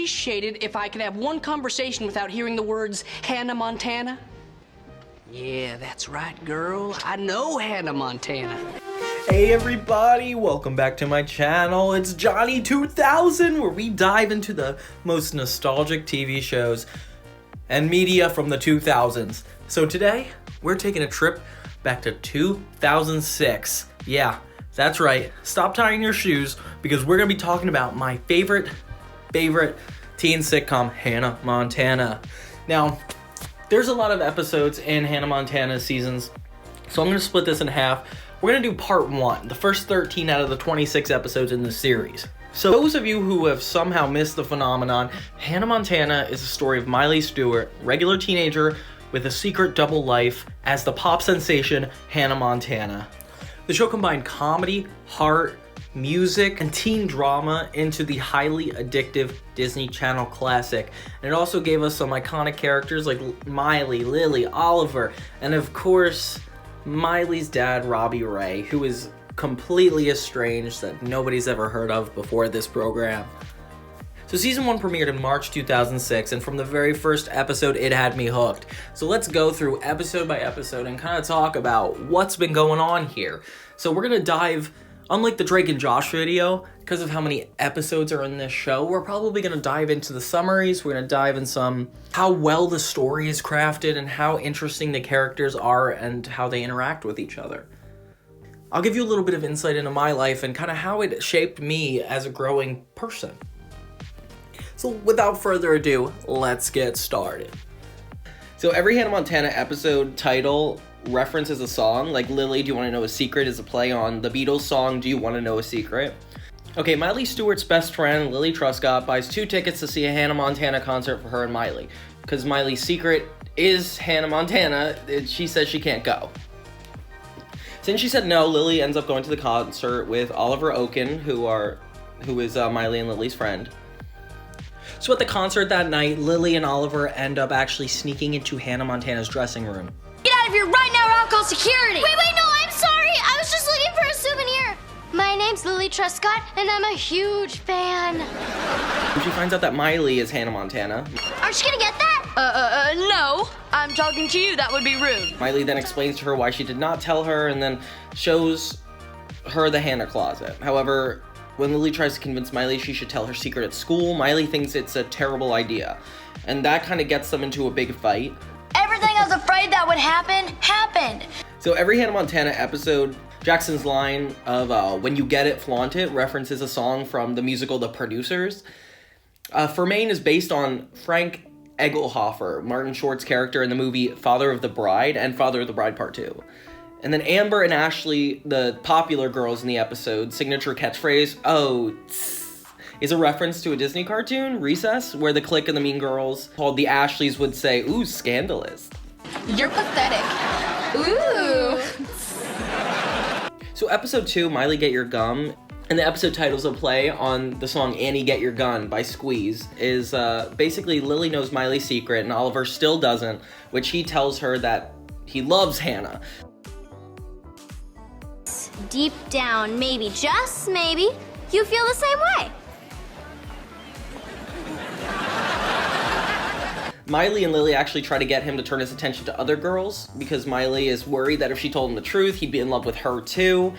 appreciate it if I could have one conversation without hearing the words Hannah Montana? Yeah, that's right, girl. I know Hannah Montana. Hey everybody, welcome back to my channel. It's Johnny 2000, where we dive into the most nostalgic TV shows and media from the 2000s. So today, we're taking a trip back to 2006. Yeah, that's right. Stop tying your shoes, because we're gonna be talking about my favorite teen sitcom, Hannah Montana. Now, there's a lot of episodes in Hannah Montana seasons, so I'm gonna split this in half. We're gonna do part 1, the first 13 out of the 26 episodes in the series. So those of you who have somehow missed the phenomenon, Hannah Montana is a story of Miley Stewart, regular teenager with a secret double life as the pop sensation Hannah Montana. The show combined comedy, heart, music, and teen drama into the highly addictive Disney Channel classic. And it also gave us some iconic characters like Miley, Lilly, Oliver, and of course, Miley's dad, Robbie Ray, who is completely estranged that nobody's ever heard of before this program. So season 1 premiered in March 2006, and from the very first episode, it had me hooked. So let's go through episode by episode and kind of talk about what's been going on here. So we're gonna dive, unlike the Drake and Josh video, because of how many episodes are in this show, we're probably gonna dive into the summaries, we're gonna dive in some how well the story is crafted and how interesting the characters are and how they interact with each other. I'll give you a little bit of insight into my life and kind of how it shaped me as a growing person. So without further ado, let's get started. So every Hannah Montana episode title references a song, like Lilly, Do You Want to Know a Secret is a play on the Beatles song, Do You Want to Know a Secret? Okay, Miley Stewart's best friend, Lilly Truscott, buys 2 tickets to see a Hannah Montana concert for her and Miley. Because Miley's secret is Hannah Montana, she says she can't go. Since she said no, Lilly ends up going to the concert with Oliver Oaken, who is Miley and Lily's friend. So at the concert that night, Lilly and Oliver end up actually sneaking into Hannah Montana's dressing room. Get out of here right now or I'll call security! Wait, no, I'm sorry! I was just looking for a souvenir! My name's Lilly Truscott, and I'm a huge fan. When she finds out that Miley is Hannah Montana, Aren't you gonna get that? No. I'm talking to you. That would be rude. Miley then explains to her why she did not tell her and then shows her the Hannah closet. However, when Lilly tries to convince Miley she should tell her secret at school, Miley thinks it's a terrible idea. And that kind of gets them into a big fight. Everything I was afraid that would happen, happened. So every Hannah Montana episode, Jackson's line of when you get it, flaunt it, references a song from the musical The Producers. Fermain is based on Frank Egelhofer, Martin Short's character in the movie Father of the Bride and Father of the Bride Part 2. And then Amber and Ashley, the popular girls in the episode, signature catchphrase, "Oh, tss," is a reference to a Disney cartoon, Recess, where the clique of the Mean Girls, called the Ashleys, would say, "Ooh, scandalous." You're pathetic. Ooh. So episode 2, Miley Get Your Gum, and the episode title's a play on the song Annie Get Your Gun by Squeeze, is basically Lilly knows Miley's secret and Oliver still doesn't, which he tells her that he loves Hannah. Deep down, maybe, just maybe, you feel the same way. Miley and Lilly actually try to get him to turn his attention to other girls because Miley is worried that if she told him the truth, he'd be in love with her too.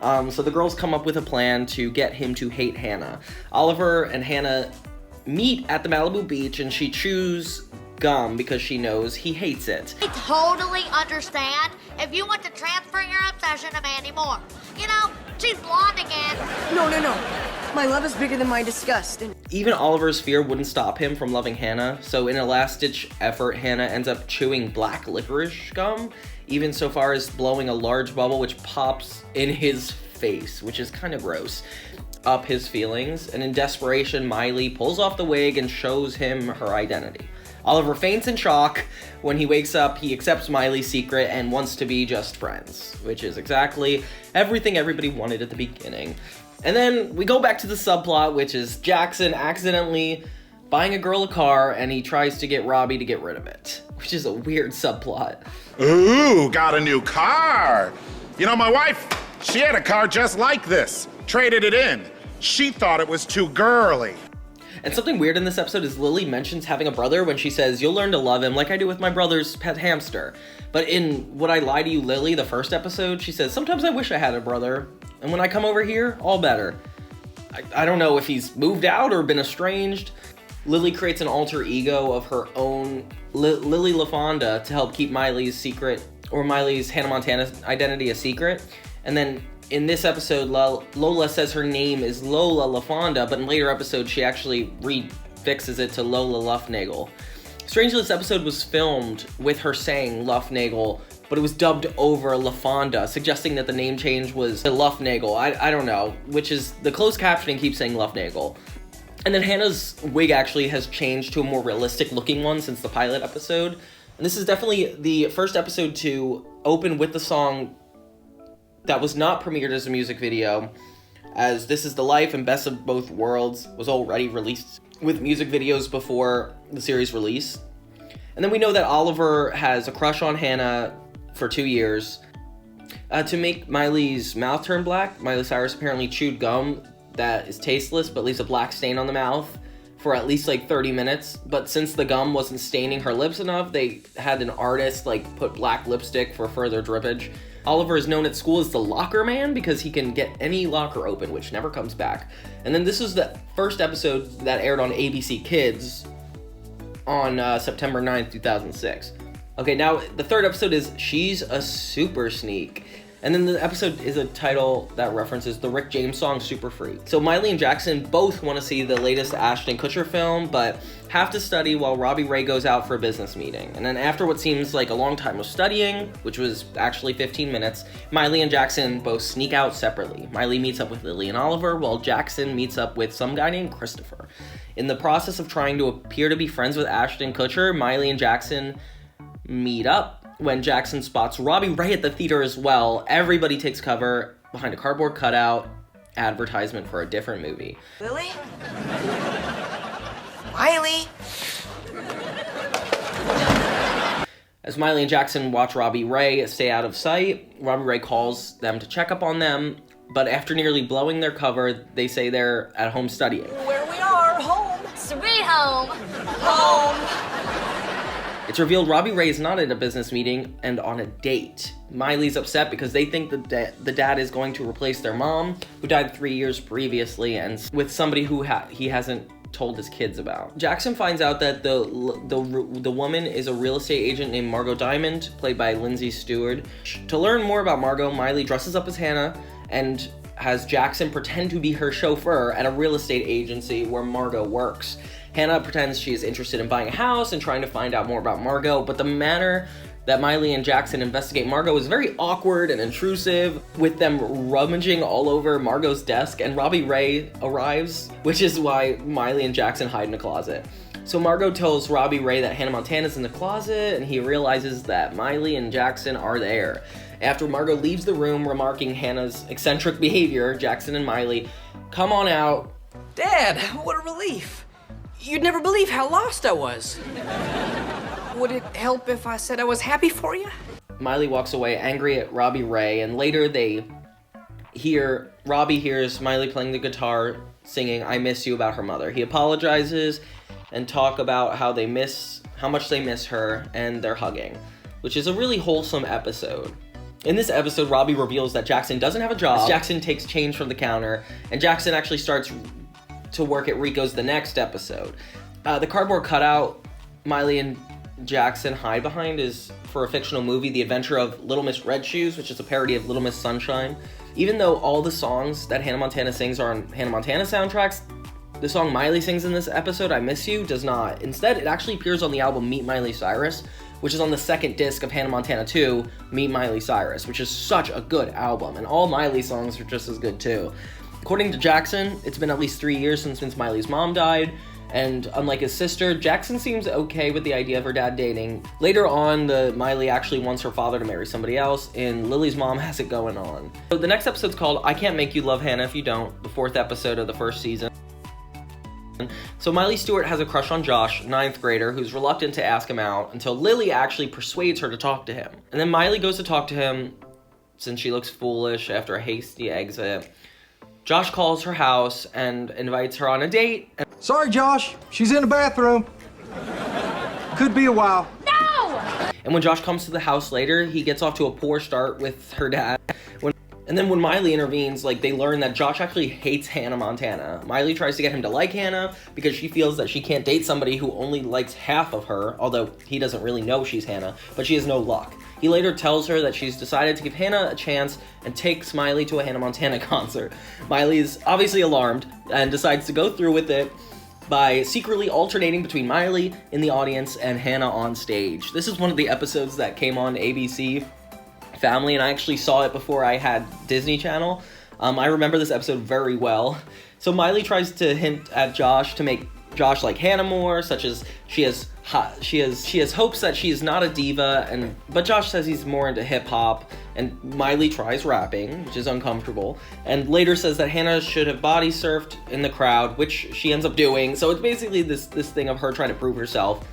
So the girls come up with a plan to get him to hate Hannah. Oliver and Hannah meet at the Malibu beach and she chews gum because she knows he hates it. I totally understand if you want to transfer your obsession to Mandy Moore. You know, she's blonde again. No. My love is bigger than my disgust. And Even Oliver's fear wouldn't stop him from loving Hannah, so in a last-ditch effort, Hannah ends up chewing black licorice gum, even so far as blowing a large bubble which pops in his face, which is kind of gross, up his feelings, and in desperation, Miley pulls off the wig and shows him her identity. Oliver faints in shock. When he wakes up, he accepts Miley's secret and wants to be just friends, which is exactly everything everybody wanted at the beginning. And then we go back to the subplot, which is Jackson accidentally buying a girl a car and he tries to get Robbie to get rid of it, which is a weird subplot. Ooh, got a new car. You know, my wife, she had a car just like this. Traded it in. She thought it was too girly. And something weird in this episode is Lilly mentions having a brother when she says, "You'll learn to love him like I do with my brother's pet hamster." But in Would I Lie to You, Lilly, the first episode, she says, "Sometimes I wish I had a brother, and when I come over here, all better." I don't know if he's moved out or been estranged. Lilly creates an alter ego of her own, Lily LaFonda, to help keep Miley's secret, or Miley's Hannah Montana identity a secret. And then in this episode, Lola says her name is Lola LaFonda, but in later episodes, she actually refixes it to Lola Luftnagel. Strangely, this episode was filmed with her saying Luftnagel, but it was dubbed over LaFonda, suggesting that the name change was Luftnagel. I don't know, which is, the closed captioning keeps saying Luftnagel. And then Hannah's wig actually has changed to a more realistic looking one since the pilot episode. And this is definitely the first episode to open with the song that was not premiered as a music video, as This Is the Life and Best of Both Worlds was already released with music videos before the series release. And then we know that Oliver has a crush on Hannah for 2 years. To make Miley's mouth turn black, Miley Cyrus apparently chewed gum that is tasteless but leaves a black stain on the mouth for at least like 30 minutes. But since the gum wasn't staining her lips enough, they had an artist like put black lipstick for further drippage. Oliver is known at school as the locker man because he can get any locker open, which never comes back. And then this was the first episode that aired on ABC Kids on September 9th, 2006. Okay, now the third episode is She's a Super Sneak. And then the episode is a title that references the Rick James song Super Freak. So Miley and Jackson both want to see the latest Ashton Kutcher film, but have to study while Robbie Ray goes out for a business meeting. And then after what seems like a long time of studying, which was actually 15 minutes, Miley and Jackson both sneak out separately. Miley meets up with Lily and Oliver, while Jackson meets up with some guy named Christopher. In the process of trying to appear to be friends with Ashton Kutcher, Miley and Jackson meet up. When Jackson spots Robbie Ray at the theater as well, everybody takes cover behind a cardboard cutout advertisement for a different movie. Lily? Miley? As Miley and Jackson watch Robbie Ray stay out of sight, Robbie Ray calls them to check up on them, but after nearly blowing their cover, they say they're at home studying. Where we are, home. Sweet home. Home. It's revealed Robbie Ray is not at a business meeting and on a date. Miley's upset because they think the dad is going to replace their mom, who died 3 years previously, and with somebody who he hasn't told his kids about. Jackson finds out that the woman is a real estate agent named Margot Diamond, played by Miley Stewart. To learn more about Margot, Miley dresses up as Hannah and has Jackson pretend to be her chauffeur at a real estate agency where Margot works. Hannah pretends she is interested in buying a house and trying to find out more about Margot, but the manner that Miley and Jackson investigate Margot is very awkward and intrusive, with them rummaging all over Margot's desk, and Robbie Ray arrives, which is why Miley and Jackson hide in a closet. So Margot tells Robbie Ray that Hannah Montana's in the closet, and he realizes that Miley and Jackson are there. After Margot leaves the room, remarking Hannah's eccentric behavior, Jackson and Miley come on out. Dad, what a relief. You'd never believe how lost I was. Would it help if I said I was happy for you? Miley walks away angry at Robbie Ray, and later Robbie hears Miley playing the guitar, singing I Miss You about her mother. He apologizes and talk about how much they miss her, and they're hugging, which is a really wholesome episode. In this episode, Robbie reveals that Jackson doesn't have a job. Jackson takes change from the counter, and Jackson actually starts to work at Rico's the next episode. The cardboard cutout Miley and Jackson hide behind is for a fictional movie, The Adventure of Little Miss Red Shoes, which is a parody of Little Miss Sunshine. Even though all the songs that Hannah Montana sings are on Hannah Montana soundtracks, the song Miley sings in this episode, I Miss You, does not. Instead, it actually appears on the album Meet Miley Cyrus, which is on the second disc of Hannah Montana 2, Meet Miley Cyrus, which is such a good album, and all Miley songs are just as good too. According to Jackson, it's been at least 3 years since Miley's mom died, and unlike his sister, Jackson seems okay with the idea of her dad dating. Later on, Miley actually wants her father to marry somebody else, and Lily's mom has it going on. So the next episode's called I Can't Make You Love Hannah If You Don't, the 4th episode of the 1st season. So Miley Stewart has a crush on Josh, 9th grader, who's reluctant to ask him out until Lily actually persuades her to talk to him. And then Miley goes to talk to him since she looks foolish after a hasty exit. Josh calls her house and invites her on a date. Sorry, Josh. She's in the bathroom. Could be a while. And when Josh comes to the house later, he gets off to a poor start with her dad. And then when Miley intervenes, like, they learn that Josh actually hates Hannah Montana. Miley tries to get him to like Hannah because she feels that she can't date somebody who only likes half of her, although he doesn't really know she's Hannah, but she has no luck. He later tells her that she's decided to give Hannah a chance and takes Miley to a Hannah Montana concert. Miley is obviously alarmed and decides to go through with it by secretly alternating between Miley in the audience and Hannah on stage. This is one of the episodes that came on ABC Family, and I actually saw it before I had Disney Channel. I remember this episode very well. So Miley tries to hint at Josh to make Josh like Hannah more, such as she has hopes that she is not a diva, but Josh says he's more into hip hop, and Miley tries rapping, which is uncomfortable, and later says that Hannah should have body surfed in the crowd, which she ends up doing. So it's basically this thing of her trying to prove herself.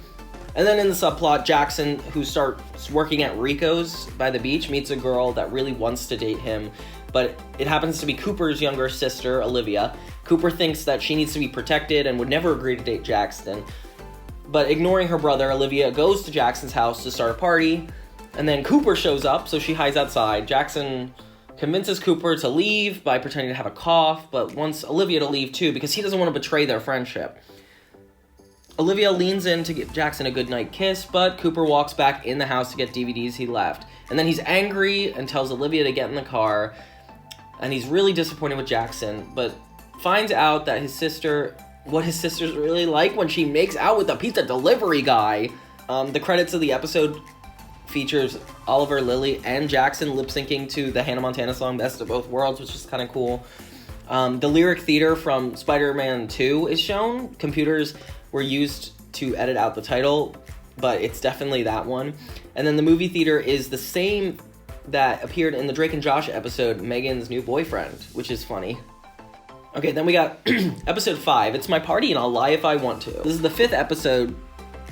And then in the subplot, Jackson, who starts working at Rico's by the beach, meets a girl that really wants to date him, but it happens to be Cooper's younger sister, Olivia. Cooper thinks that she needs to be protected and would never agree to date Jackson. But ignoring her brother, Olivia goes to Jackson's house to start a party, and then Cooper shows up, so she hides outside. Jackson convinces Cooper to leave by pretending to have a cough, but wants Olivia to leave too because he doesn't want to betray their friendship. Olivia leans in to give Jackson a goodnight kiss, but Cooper walks back in the house to get DVDs he left. And then he's angry and tells Olivia to get in the car, and he's really disappointed with Jackson, but finds out that what his sister's really like when she makes out with the pizza delivery guy. The credits of the episode features Oliver, Lilly, and Jackson lip-syncing to the Hannah Montana song Best of Both Worlds, which is kind of cool. The lyric theater from Spider-Man 2 is shown. Computers were used to edit out the title, but it's definitely that one. And then the movie theater is the same that appeared in the Drake and Josh episode, Megan's New Boyfriend, which is funny. Okay, then we got episode 5, It's My Party and I'll Lie If I Want to. This is the 5th episode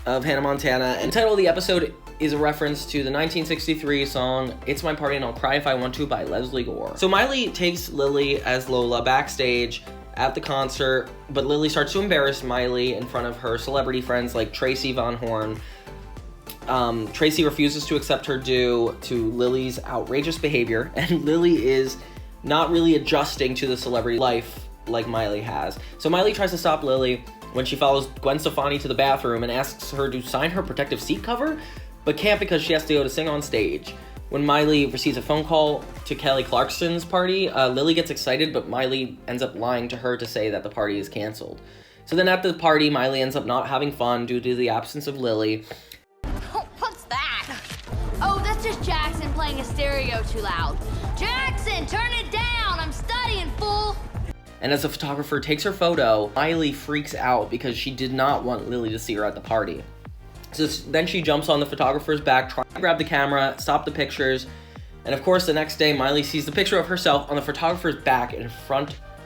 of Hannah Montana, and the title of the episode is a reference to the 1963 song It's My Party and I'll Cry If I Want to by Leslie Gore. So Miley takes Lilly as Lola backstage at the concert, but Lilly starts to embarrass Miley in front of her celebrity friends like Tracy Von Horn. Tracy refuses to accept her due to Lily's outrageous behavior, and Lilly is not really adjusting to the celebrity life like Miley has. So Miley tries to stop Lilly when she follows Gwen Stefani to the bathroom and asks her to sign her protective seat cover, but can't because she has to go to sing on stage. When Miley receives a phone call to Kelly Clarkson's party, Lilly gets excited, but Miley ends up lying to her to say that the party is canceled. So then at the party, Miley ends up not having fun due to the absence of Lilly. Oh, what's that? Oh, that's just Jackson playing his stereo too loud. Jackson, turn it down! I'm studying, fool! And as the photographer takes her photo, Miley freaks out because she did not want Lilly to see her at the party. So then she jumps on the photographer's back, trying to grab the camera, stop the pictures, and of course the next day Miley sees the picture of herself on the photographer's back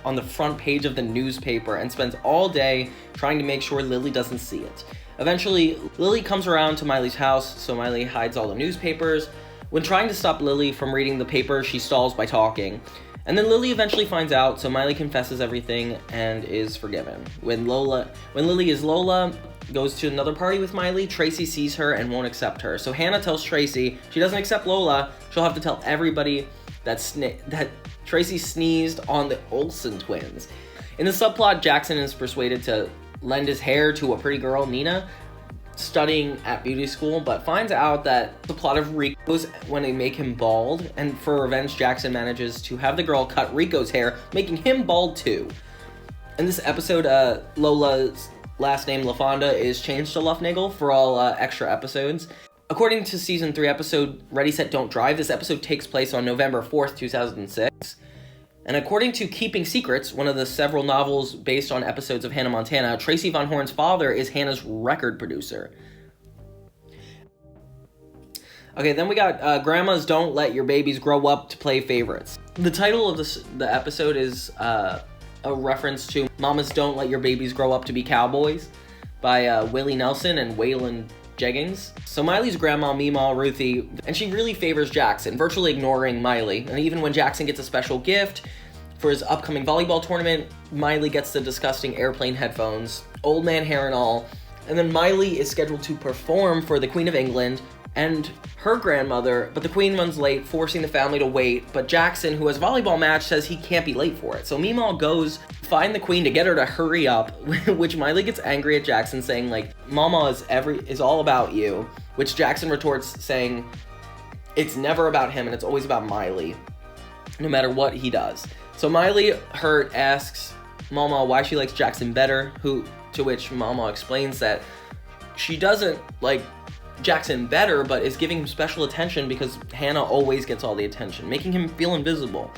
on the front page of the newspaper and spends all day trying to make sure Lilly doesn't see it. Eventually, Lilly comes around to Miley's house, so Miley hides all the newspapers. When trying to stop Lilly from reading the paper, she stalls by talking. And then Lilly eventually finds out, so Miley confesses everything and is forgiven. When Lilly is Lola, goes to another party with Miley, Tracy sees her and won't accept her. So Hannah tells Tracy she doesn't accept Lola, she'll have to tell everybody that Tracy sneezed on the Olsen twins. In the subplot, Jackson is persuaded to lend his hair to a pretty girl, Nina, studying at beauty school, but finds out that the plot of Rico's when they make him bald, and for revenge, Jackson manages to have the girl cut Rico's hair, making him bald too. In this episode, Lola's last name, LaFonda, is changed to Lufnagel for all extra episodes. According to season 3 episode Ready, Set, Don't Drive, this episode takes place on November 4th, 2006. And according to Keeping Secrets, one of the several novels based on episodes of Hannah Montana, Tracy Von Horn's father is Hannah's record producer. Okay, then we got Grandmas Don't Let Your Babies Grow Up to Play Favorites. The title of the episode is a reference to Mamas Don't Let Your Babies Grow Up to Be Cowboys by Willie Nelson and Waylon Jeggings. So Miley's grandma, Meemaw Ruthie, and she really favors Jackson, virtually ignoring Miley. And even when Jackson gets a special gift for his upcoming volleyball tournament. Miley gets the disgusting airplane headphones, old man hair and all. And then Miley is scheduled to perform for the Queen of England and her grandmother, but the Queen runs late, forcing the family to wait. But Jackson, who has a volleyball match, says he can't be late for it. So Meemaw goes find the Queen to get her to hurry up, which Miley gets angry at Jackson, saying like, Mama is all about you, which Jackson retorts saying it's never about him and it's always about Miley, no matter what he does. So Miley, hurt, asks Mama why she likes Jackson better, to which Mama explains that she doesn't like Jackson better, but is giving him special attention because Hannah always gets all the attention, making him feel invisible.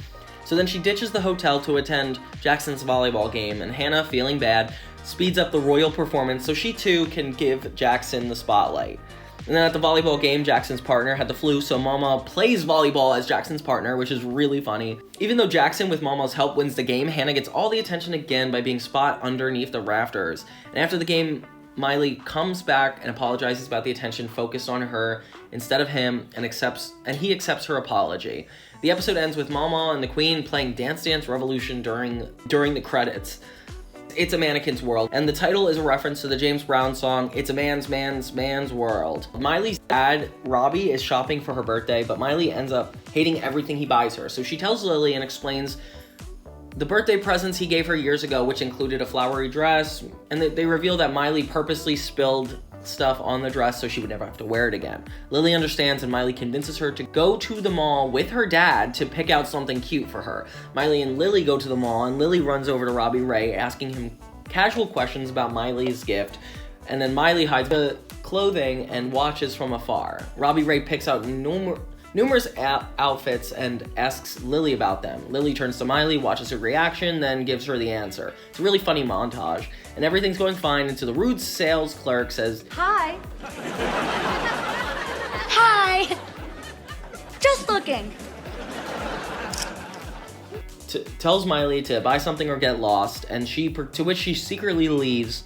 So then she ditches the hotel to attend Jackson's volleyball game, and Hannah, feeling bad, speeds up the royal performance so she too can give Jackson the spotlight. And then at the volleyball game, Jackson's partner had the flu, so Mama plays volleyball as Jackson's partner, which is really funny. Even though Jackson, with Mama's help, wins the game, Hannah gets all the attention again by being spot underneath the rafters. And after the game, Miley comes back and apologizes about the attention focused on her instead of him, and he accepts her apology. The episode ends with Mama and the Queen playing Dance Dance Revolution during the credits. It's a Mannequins World, and the title is a reference to the James Brown song, It's a Man's World. Miley's dad, Robbie, is shopping for her birthday, but Miley ends up hating everything he buys her. So she tells Lilly and explains the birthday presents he gave her years ago, which included a flowery dress, and they reveal that Miley purposely spilled stuff on the dress so she would never have to wear it again. Lilly understands, and Miley convinces her to go to the mall with her dad to pick out something cute for her. Miley and Lilly go to the mall, and Lilly runs over to Robbie Ray, asking him casual questions about Miley's gift, and then Miley hides the clothing and watches from afar. Robbie Ray picks out numerous outfits and asks Lilly about them. Lilly turns to Miley, watches her reaction, then gives her the answer. It's a really funny montage, and everything's going fine until the rude sales clerk says, Hi. Hi. Just looking. Tells Miley to buy something or get lost, and to which she secretly leaves,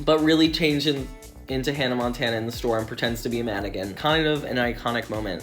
but really changes into Hannah Montana in the store and pretends to be a mannequin. Kind of an iconic moment.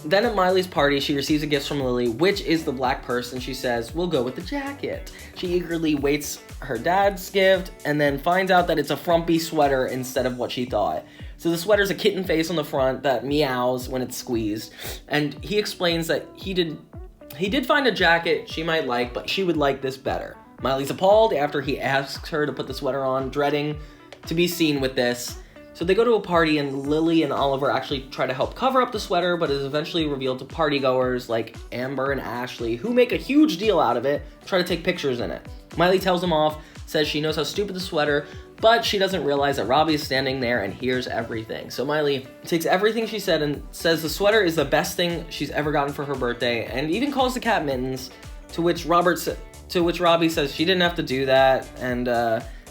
Then at Miley's party, she receives a gift from Lilly, which is the black purse, and she says, we'll go with the jacket. She eagerly waits her dad's gift, and then finds out that it's a frumpy sweater instead of what she thought. So the sweater's a kitten face on the front that meows when it's squeezed, and he explains that he did find a jacket she might like, but she would like this better. Miley's appalled after he asks her to put the sweater on, dreading to be seen with this. So they go to a party, and Lilly and Oliver actually try to help cover up the sweater, but is eventually revealed to partygoers like Amber and Ashley, who make a huge deal out of it, try to take pictures in it. Miley tells them off, says she knows how stupid the sweater, but she doesn't realize that Robbie is standing there and hears everything. So Miley takes everything she said and says the sweater is the best thing she's ever gotten for her birthday, and even calls the cat mittens, to which Robbie says she didn't have to do that, and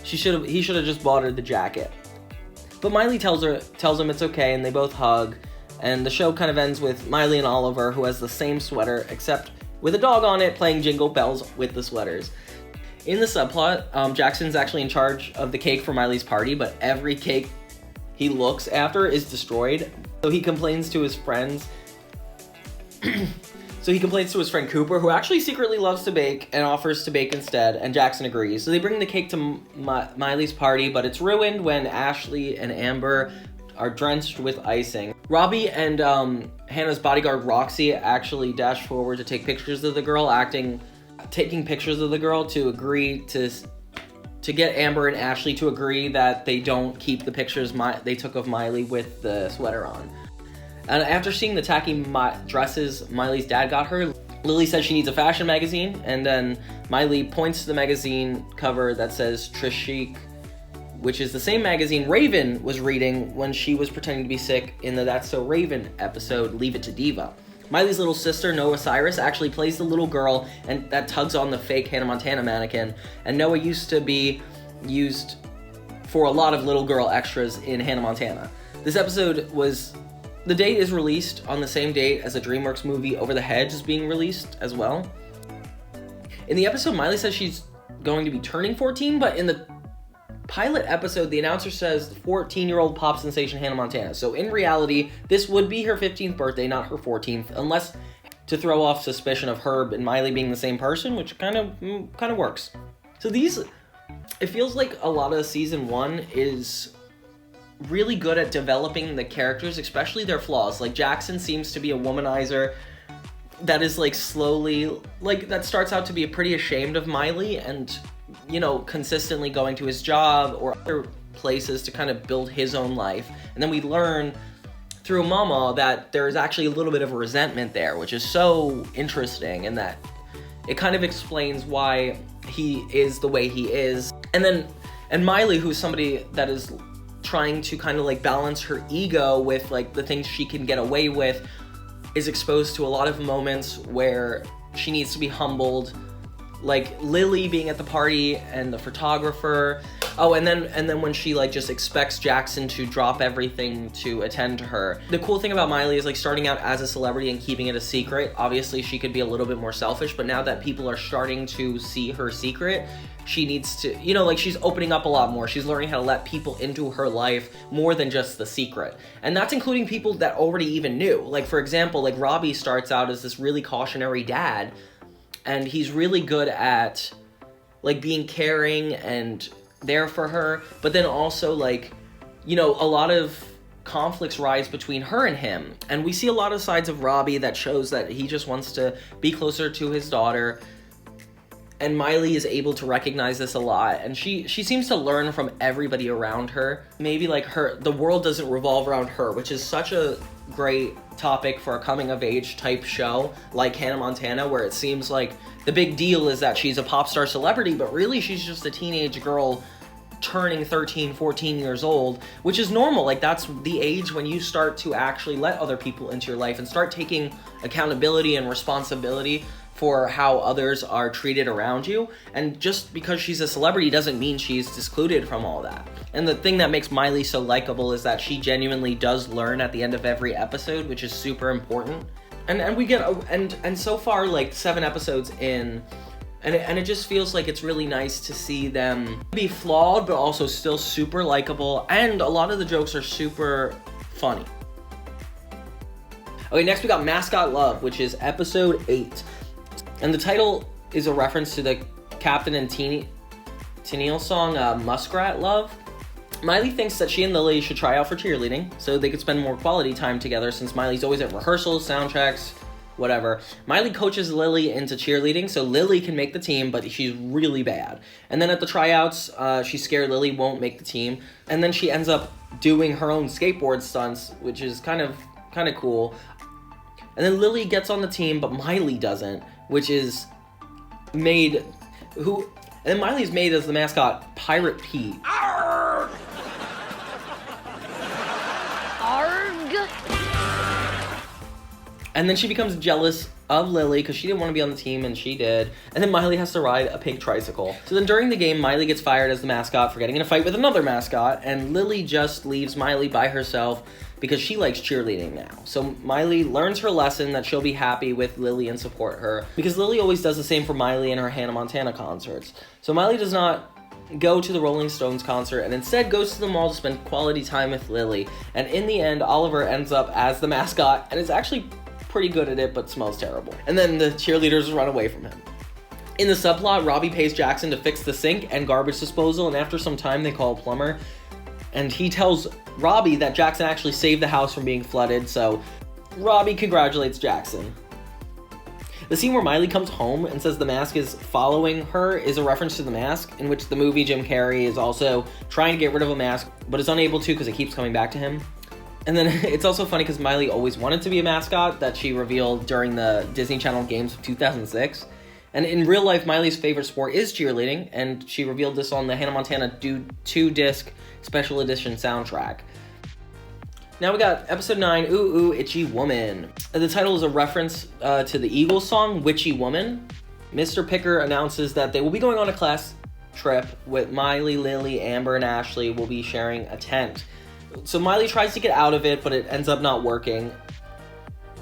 he should have just bought her the jacket. But Miley tells him it's okay, and they both hug, and the show kind of ends with Miley and Oliver, who has the same sweater, except with a dog on it, playing Jingle Bells with the sweaters. In the subplot, Jackson's actually in charge of the cake for Miley's party, but every cake he looks after is destroyed, so he complains to his friends. So he complains to his friend Cooper, who actually secretly loves to bake and offers to bake instead, and Jackson agrees. So they bring the cake to Miley's party, but it's ruined when Ashley and Amber are drenched with icing. Robbie and Hannah's bodyguard Roxy actually dash forward to take pictures of the girl, taking pictures of the girl to agree to get Amber and Ashley to agree that they don't keep the pictures they took of Miley with the sweater on. And after seeing the tacky dresses Miley's dad got her, Lilly says she needs a fashion magazine, and then Miley points to the magazine cover that says Trish Chic, which is the same magazine Raven was reading when she was pretending to be sick in the That's So Raven episode, Leave It to Diva. Miley's little sister, Noah Cyrus, actually plays the little girl and that tugs on the fake Hannah Montana mannequin, and Noah used to be used for a lot of little girl extras in Hannah Montana. This episode the date is released on the same date as the DreamWorks movie Over the Hedge is being released as well. In the episode, Miley says she's going to be turning 14, but in the pilot episode, the announcer says 14-year-old pop sensation Hannah Montana. So in reality, this would be her 15th birthday, not her 14th, unless to throw off suspicion of Herb and Miley being the same person, which kind of works. So it feels like a lot of season 1 is really good at developing the characters, especially their flaws. Like, Jackson seems to be a womanizer that is, like, slowly, like, that starts out to be pretty ashamed of Miley and, you know, consistently going to his job or other places to kind of build his own life. And then we learn through Mama that there's actually a little bit of a resentment there, which is so interesting, and that it kind of explains why he is the way he is. And Miley, who's somebody that is trying to kind of like balance her ego with like the things she can get away with, is exposed to a lot of moments where she needs to be humbled, like Lilly being at the party and the photographer. Oh, and then when she like just expects Jackson to drop everything to attend to her. The cool thing about Miley is like starting out as a celebrity and keeping it a secret. Obviously she could be a little bit more selfish, but now that people are starting to see her secret, she needs to, you know, like she's opening up a lot more. She's learning how to let people into her life more than just the secret. And that's including people that already even knew. Like, for example, like Robbie starts out as this really cautionary dad, and he's really good at like being caring and there for her, but then also like, you know, a lot of conflicts rise between her and him. And we see a lot of sides of Robbie that shows that he just wants to be closer to his daughter. And Miley is able to recognize this a lot, and she seems to learn from everybody around her. Maybe like the world doesn't revolve around her, which is such a great topic for a coming of age type show like Hannah Montana, where it seems like the big deal is that she's a pop star celebrity, but really she's just a teenage girl turning 13, 14 years old, which is normal. Like, that's the age when you start to actually let other people into your life and start taking accountability and responsibility for how others are treated around you. And just because she's a celebrity doesn't mean she's discluded from all that. And the thing that makes Miley so likable is that she genuinely does learn at the end of every episode, which is super important. And we get, and so far, like 7 episodes in, and it just feels like it's really nice to see them be flawed, but also still super likable, and a lot of the jokes are super funny. Okay, next we got Mascot Love, which is episode 8. And the title is a reference to the Captain and Tennille song, Muskrat Love. Miley thinks that she and Lilly should try out for cheerleading so they could spend more quality time together, since Miley's always at rehearsals, sound checks, whatever. Miley coaches Lilly into cheerleading so Lilly can make the team, but she's really bad. And then at the tryouts, she's scared Lilly won't make the team. And then she ends up doing her own skateboard stunts, which is kind of cool. And then Lilly gets on the team, but Miley doesn't, which is made, and then Miley's made as the mascot Pirate Pete. Arg! And then she becomes jealous of Lilly because she didn't want to be on the team and she did. And then Miley has to ride a pig tricycle. So then during the game, Miley gets fired as the mascot for getting in a fight with another mascot, and Lilly just leaves Miley by herself because she likes cheerleading now. So Miley learns her lesson that she'll be happy with Lilly and support her, because Lilly always does the same for Miley in her Hannah Montana concerts. So Miley does not go to the Rolling Stones concert and instead goes to the mall to spend quality time with Lilly. And in the end, Oliver ends up as the mascot and is actually pretty good at it, but smells terrible. And then the cheerleaders run away from him. In the subplot, Robbie pays Jackson to fix the sink and garbage disposal, and after some time they call a plumber, and he tells Robbie that Jackson actually saved the house from being flooded, so Robbie congratulates Jackson. The scene where Miley comes home and says the mask is following her is a reference to The Mask, in which the movie Jim Carrey is also trying to get rid of a mask, but is unable to because it keeps coming back to him. And then it's also funny because Miley always wanted to be a mascot, that she revealed during the Disney Channel Games of 2006. And in real life, Miley's favorite sport is cheerleading, and she revealed this on the Hannah Montana 2-disc special edition soundtrack. Now we got episode 9, Ooh Ooh Itchy Woman. The title is a reference to the Eagles song, Witchy Woman. Mr. Picker announces that they will be going on a class trip with Miley, Lilly, Amber, and Ashley will be sharing a tent. So Miley tries to get out of it, but it ends up not working.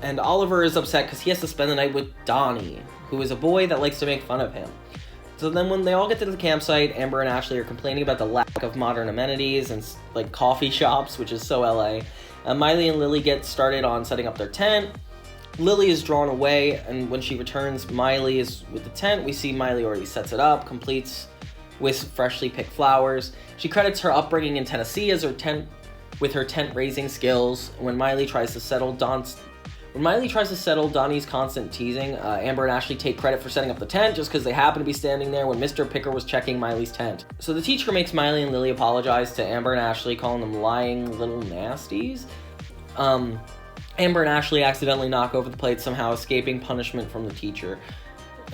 And Oliver is upset because he has to spend the night with Donnie, who is a boy that likes to make fun of him. So then when they all get to the campsite, Amber and Ashley are complaining about the lack of modern amenities and like coffee shops, which is so LA. Miley and Lilly get started on setting up their tent. Lilly is drawn away, and when she returns, Miley is with the tent. We see Miley already sets it up, completes with freshly picked flowers. She credits her upbringing in Tennessee as her tent raising skills. When Miley tries to settle Donnie's constant teasing, Amber and Ashley take credit for setting up the tent just because they happen to be standing there when Mr. Picker was checking Miley's tent. So the teacher makes Miley and Lilly apologize to Amber and Ashley, calling them lying little nasties. Amber and Ashley accidentally knock over the plate, somehow escaping punishment from the teacher.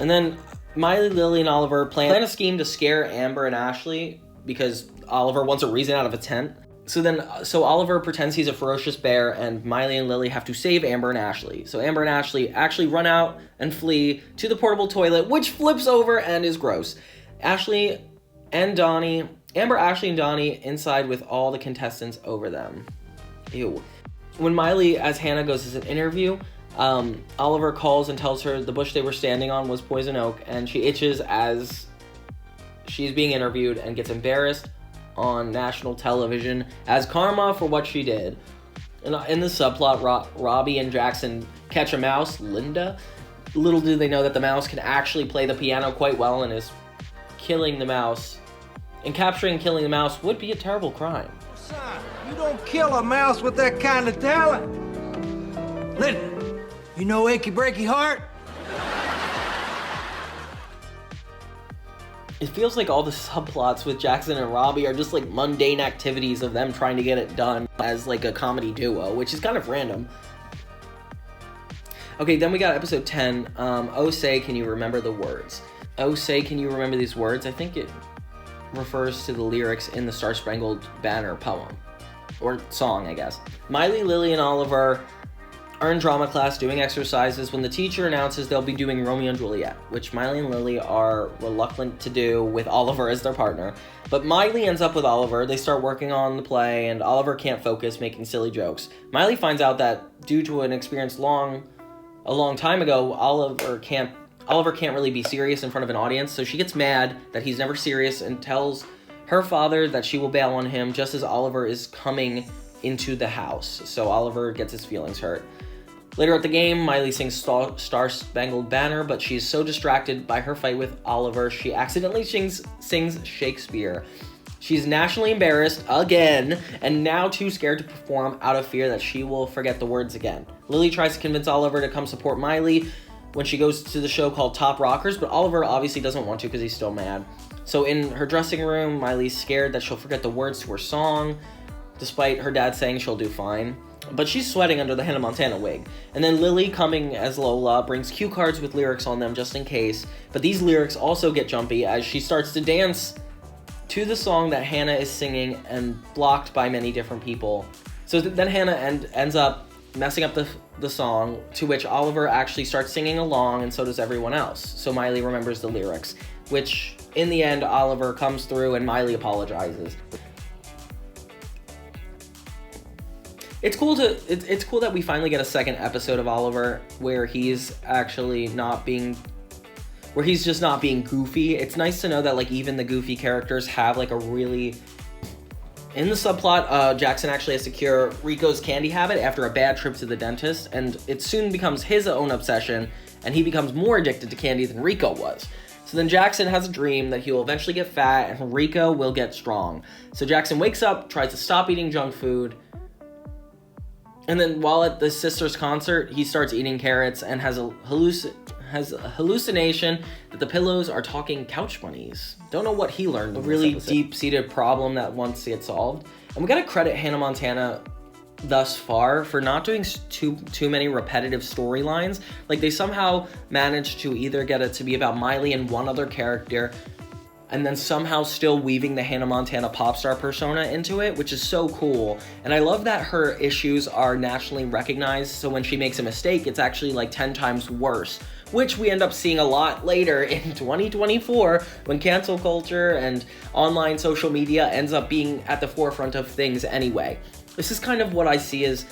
And then Miley, Lilly, and Oliver plan a scheme to scare Amber and Ashley because Oliver wants a reason out of a tent. So Oliver pretends he's a ferocious bear, and Miley and Lilly have to save Amber and Ashley. So Amber and Ashley actually run out and flee to the portable toilet, which flips over and is gross. Amber, Ashley, and Donnie inside with all the contestants over them. Ew. When Miley, as Hannah, goes as an interview, Oliver calls and tells her the bush they were standing on was poison oak, and she itches as she's being interviewed and gets embarrassed on national television as karma for what she did. And in the subplot, Robbie and Jackson catch a mouse, Linda. Little do they know that the mouse can actually play the piano quite well and is killing the mouse. And capturing and killing the mouse would be a terrible crime. Son, you don't kill a mouse with that kind of talent. Linda, you know achy breaky heart? It feels like all the subplots with Jackson and Robbie are just like mundane activities of them trying to get it done as like a comedy duo, which is kind of random. Okay, then we got episode 10, Oh Say Can You Remember the Words? Oh Say Can You Remember These Words? I think it refers to the lyrics in the Star Spangled Banner poem. Or song, I guess. Miley, Lilly, and Oliver are in drama class doing exercises when the teacher announces they'll be doing Romeo and Juliet, which Miley and Lilly are reluctant to do with Oliver as their partner. But Miley ends up with Oliver, they start working on the play, and Oliver can't focus, making silly jokes. Miley finds out that due to an experience a long time ago, Oliver can't really be serious in front of an audience, so she gets mad that he's never serious and tells her father that she will bail on him just as Oliver is coming into the house. So Oliver gets his feelings hurt. Later at the game, Miley sings Star Spangled Banner, but she's so distracted by her fight with Oliver, she accidentally sings Shakespeare. She's nationally embarrassed again, and now too scared to perform out of fear that she will forget the words again. Lilly tries to convince Oliver to come support Miley when she goes to the show called Top Rockers, but Oliver obviously doesn't want to because he's still mad. So in her dressing room, Miley's scared that she'll forget the words to her song, despite her dad saying she'll do fine. But she's sweating under the Hannah Montana wig. And then Lilly, coming as Lola, brings cue cards with lyrics on them just in case. But these lyrics also get jumpy as she starts to dance to the song that Hannah is singing and blocked by many different people. So then Hannah ends up messing up the song, to which Oliver actually starts singing along, and so does everyone else. So Miley remembers the lyrics, which in the end, Oliver comes through and Miley apologizes. It's cool that we finally get a second episode of Oliver where he's actually just not being goofy. It's nice to know that like even the goofy characters have like a really... In the subplot, Jackson actually has to cure Rico's candy habit after a bad trip to the dentist, and it soon becomes his own obsession, and he becomes more addicted to candy than Rico was. So then Jackson has a dream that he will eventually get fat and Rico will get strong. So Jackson wakes up, tries to stop eating junk food, and then while at the sister's concert, he starts eating carrots and has a hallucination that the pillows are talking couch bunnies. Don't know what he learned. A really deep-seated problem that wants to get solved. And we gotta credit Hannah Montana thus far for not doing too many repetitive storylines. Like they somehow managed to either get it to be about Miley and one other character, and then somehow still weaving the Hannah Montana pop star persona into it, which is so cool. And I love that her issues are nationally recognized, so when she makes a mistake, it's actually like 10 times worse, which we end up seeing a lot later in 2024 when cancel culture and online social media ends up being at the forefront of things anyway. This is kind of what I see as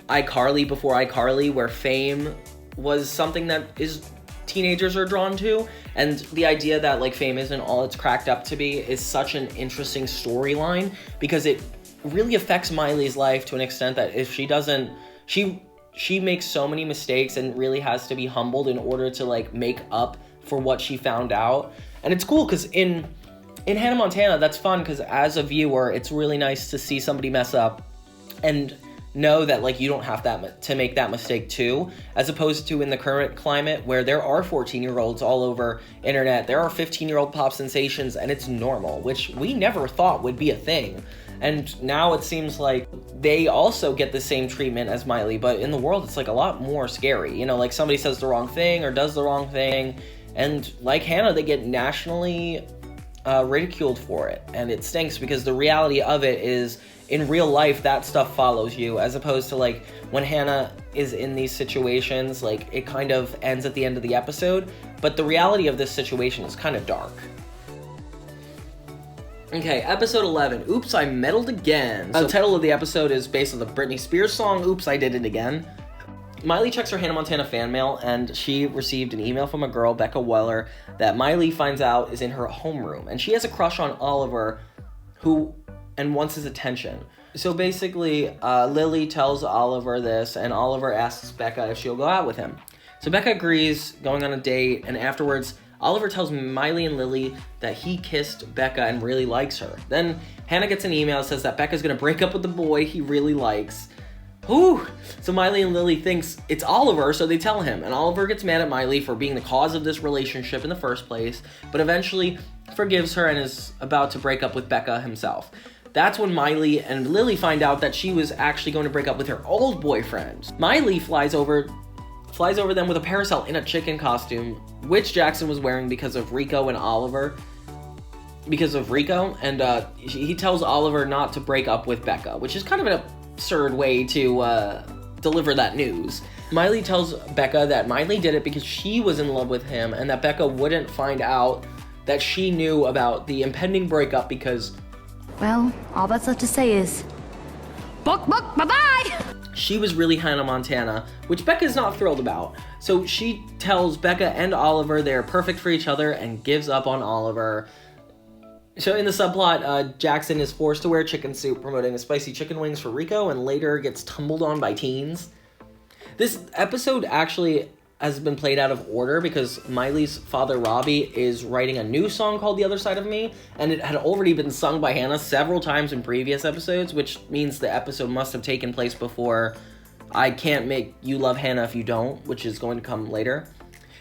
iCarly before iCarly, where fame was something that teenagers are drawn to, and the idea that like fame isn't all it's cracked up to be is such an interesting storyline because it really affects Miley's life to an extent that if she she makes so many mistakes and really has to be humbled in order to like make up for what she found out. And it's cool because in Hannah Montana, that's fun because as a viewer, it's really nice to see somebody mess up and know that like you don't have to make that mistake too, as opposed to in the current climate where there are 14-year-olds all over internet, there are 15-year-old pop sensations, and it's normal, which we never thought would be a thing. And now it seems like they also get the same treatment as Miley, but in the world it's like a lot more scary. You know, like somebody says the wrong thing or does the wrong thing, and like Hannah, they get nationally ridiculed for it, and it stinks because the reality of it is in real life that stuff follows you, as opposed to like when Hannah is in these situations, like it kind of ends at the end of the episode, but the reality of this situation is kind of dark. Okay, episode 11, Oops, I Meddled Again. So the title of the episode is based on the Britney Spears song, Oops, I Did It Again. Miley checks her Hannah Montana fan mail, and she received an email from a girl, Becca Weller, that Miley finds out is in her homeroom. And she has a crush on Oliver, and wants his attention. So basically, Lilly tells Oliver this, and Oliver asks Becca if she'll go out with him. So Becca agrees, going on a date, and afterwards, Oliver tells Miley and Lilly that he kissed Becca and really likes her. Then Hannah gets an email that says that Becca's gonna break up with the boy he really likes. Whew! So Miley and Lilly thinks it's Oliver, so they tell him, and Oliver gets mad at Miley for being the cause of this relationship in the first place, but eventually forgives her and is about to break up with Becca himself. That's when Miley and Lilly find out that she was actually going to break up with her old boyfriend. Miley flies over them with a parasol in a chicken costume, which Jackson was wearing because of Rico and Oliver. And he tells Oliver not to break up with Becca, which is kind of an absurd way to deliver that news. Miley tells Becca that Miley did it because she was in love with him, and that Becca wouldn't find out that she knew about the impending breakup because, Well, all that's left to say is, book, bye-bye! she was really Hannah Montana, which Becca's not thrilled about. So she tells Becca and Oliver they're perfect for each other and gives up on Oliver. So in the subplot, Jackson is forced to wear chicken soup, promoting the spicy chicken wings for Rico, and later gets tumbled on by teens. This episode actually has been played out of order because Miley's father, Robbie, is writing a new song called The Other Side of Me, and it had already been sung by Hannah several times in previous episodes, which means the episode must have taken place before I Can't Make You Love Hannah If You Don't, which is going to come later.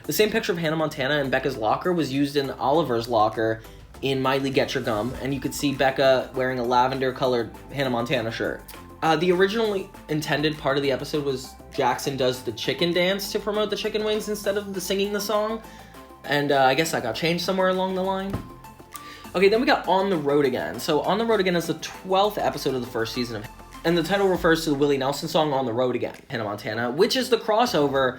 The same picture of Hannah Montana in Becca's locker was used in Oliver's locker in Miley Get Your Gum, and you could see Becca wearing a lavender-colored Hannah Montana shirt. The originally intended part of the episode was Jackson does the chicken dance to promote the chicken wings instead of singing the song, and I guess that got changed somewhere along the line. Okay, then we got On the Road Again. So On the Road Again is the 12th episode of the first season of, and the title refers to the Willie Nelson song On the Road Again, Hannah Montana, which is the crossover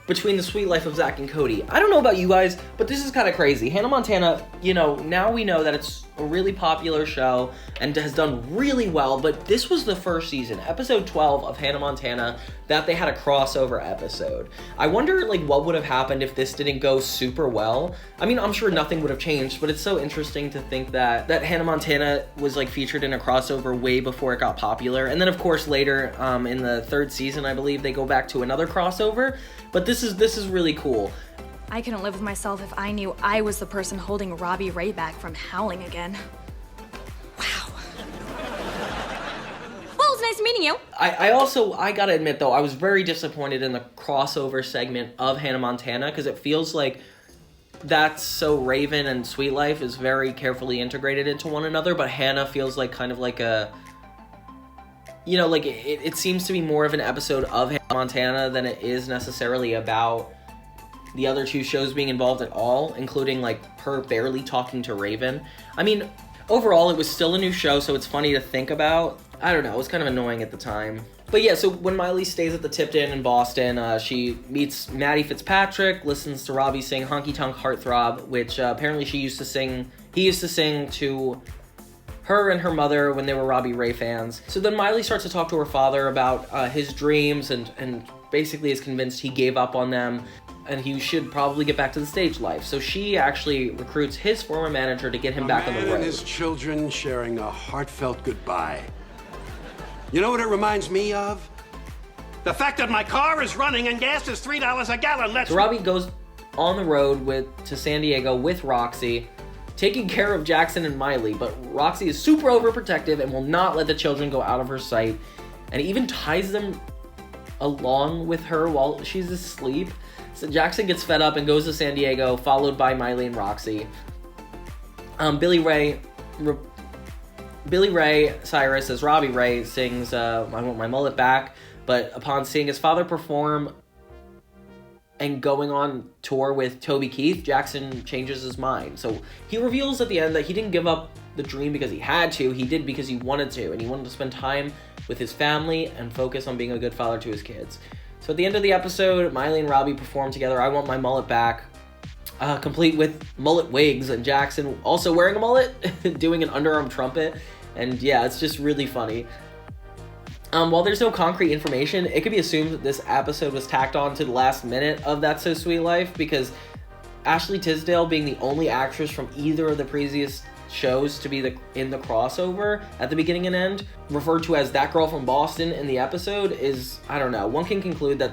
between The Sweet Life of Zack and Cody. I don't know about you guys, but this is kind of crazy. Hannah Montana, you know, now we know that it's a really popular show and has done really well, but this was the first season, episode 12 of Hannah Montana, that they had a crossover episode. I wonder, like, what would have happened if this didn't go super well. I mean, I'm sure nothing would have changed, but it's so interesting to think that Hannah Montana was, like, featured in a crossover way before it got popular. And then, of course, later, in the third season, I believe, they go back to another crossover. But this is really cool. I couldn't live with myself if I knew I was the person holding Robbie Ray back from howling again. Wow. Well, it's nice meeting you. I gotta admit, though, I was very disappointed in the crossover segment of Hannah Montana, because it feels like That's So Raven and Sweet Life is very carefully integrated into one another, but Hannah feels like kind of like a, you know, like it seems to be more of an episode of Hannah Montana than it is necessarily about the other two shows being involved at all, including like her barely talking to Raven. I mean, overall it was still a new show, so it's funny to think about. I don't know, it was kind of annoying at the time. But yeah, so when Miley stays at the Tipton in Boston, she meets Maddie Fitzpatrick, listens to Robbie sing Honky Tonk Heartthrob, which apparently he used to sing to her and her mother when they were Robbie Ray fans. So then Miley starts to talk to her father about his dreams and basically is convinced he gave up on them and he should probably get back to the stage life. So she actually recruits his former manager to get him back on the road. A man and his children sharing a heartfelt goodbye. You know what it reminds me of? The fact that my car is running and gas is $3 a gallon, let's... So Robbie goes on the road to San Diego with Roxy, taking care of Jackson and Miley, but Roxy is super overprotective and will not let the children go out of her sight, and even ties them along with her while she's asleep. So Jackson gets fed up and goes to San Diego, followed by Miley and Roxy. Billy Ray Cyrus as Robbie Ray sings I Want My Mullet Back, but upon seeing his father perform and going on tour with Toby Keith, Jackson changes his mind. So he reveals at the end that he didn't give up the dream because he had to, he did because he wanted to, and he wanted to spend time with his family and focus on being a good father to his kids. So at the end of the episode, Miley and Robbie perform together I Want My Mullet Back, complete with mullet wigs, and Jackson also wearing a mullet, doing an underarm trumpet, and yeah, it's just really funny. While there's no concrete information, it could be assumed that this episode was tacked on to the last minute of That's So Sweet Life, because Ashley Tisdale, being the only actress from either of the previous shows to be in the crossover at the beginning and end, referred to as that girl from Boston in the episode, is, I don't know, one can conclude that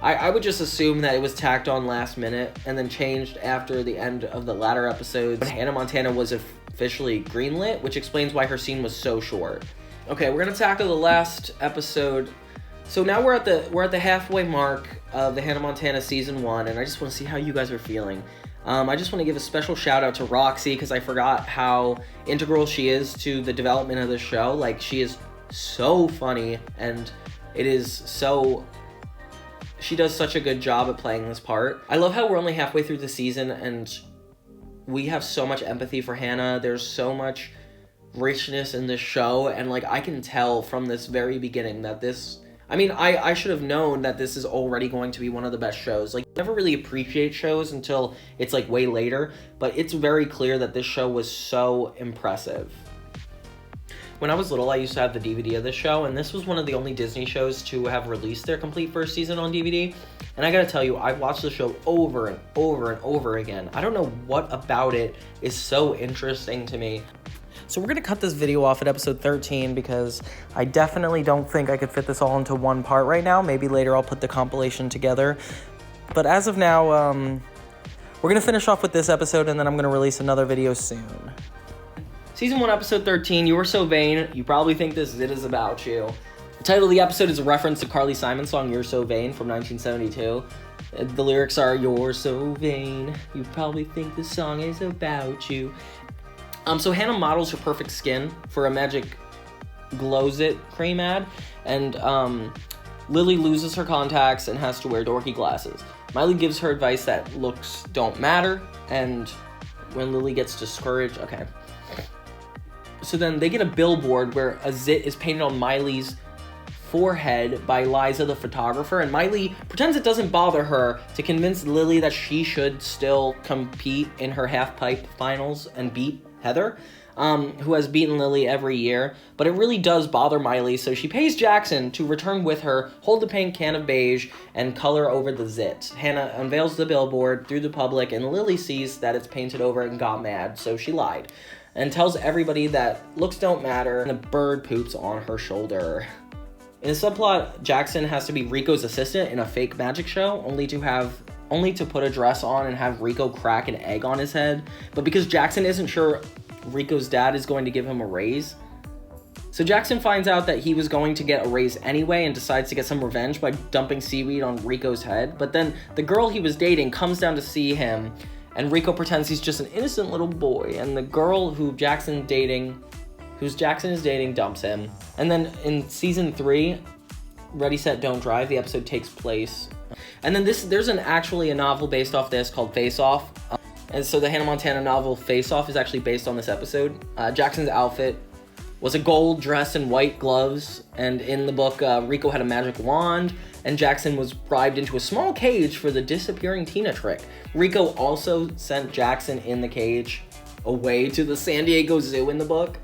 I would just assume that it was tacked on last minute and then changed after the end of the latter episodes when Hannah Montana was officially greenlit, which explains why her scene was so short. Okay, we're gonna tackle the last episode. So now we're at the halfway mark of the Hannah Montana season 1, and I just want to see how you guys are feeling. I just want to give a special shout out to Roxy, because I forgot how integral she is to the development of the show. Like, she is so funny, and it is so... she does such a good job at playing this part. I love how we're only halfway through the season, and we have so much empathy for Hannah. There's so much richness in this show, and like, I can tell from this very beginning that this... I mean, I should have known that this is already going to be one of the best shows. Like, I never really appreciate shows until it's like way later, but it's very clear that this show was so impressive. When I was little, I used to have the DVD of this show, and this was one of the only Disney shows to have released their complete first season on DVD. And I gotta tell you, I've watched the show over and over and over again. I don't know what about it is so interesting to me. So we're gonna cut this video off at episode 13 because I definitely don't think I could fit this all into one part right now. Maybe later I'll put the compilation together. But as of now, we're gonna finish off with this episode, and then I'm gonna release another video soon. Season 1, episode 13, You Were So Vain. You probably think this is about you. The title of the episode is a reference to Carly Simon's song, You're So Vain, from 1972. The lyrics are, you're so vain, you probably think this song is about you. So Hannah models her perfect skin for a Magic Glows It cream ad, and Lilly loses her contacts and has to wear dorky glasses. Miley gives her advice that looks don't matter, and when Lilly gets discouraged, okay. So then they get a billboard where a zit is painted on Miley's forehead by Liza the photographer, and Miley pretends it doesn't bother her to convince Lilly that she should still compete in her half-pipe finals and beat Heather, who has beaten Lilly every year, but it really does bother Miley, so she pays Jackson to return with her, hold the paint can of beige, and color over the zit. Hannah unveils the billboard through the public, and Lilly sees that it's painted over and got mad, so she lied, and tells everybody that looks don't matter, and the bird poops on her shoulder. In the subplot, Jackson has to be Rico's assistant in a fake magic show, only to put a dress on and have Rico crack an egg on his head. But because Jackson isn't sure Rico's dad is going to give him a raise, so Jackson finds out that he was going to get a raise anyway and decides to get some revenge by dumping seaweed on Rico's head. But then the girl he was dating comes down to see him, and Rico pretends he's just an innocent little boy, and the girl who Jackson is dating dumps him. And then in season 3, Ready, Set, Don't Drive, the episode takes place. And then there's actually a novel based off this called Face Off. And so the Hannah Montana novel Face Off is actually based on this episode. Jackson's outfit was a gold dress and white gloves. And in the book, Rico had a magic wand, and Jackson was bribed into a small cage for the disappearing Tina trick. Rico also sent Jackson in the cage away to the San Diego Zoo in the book.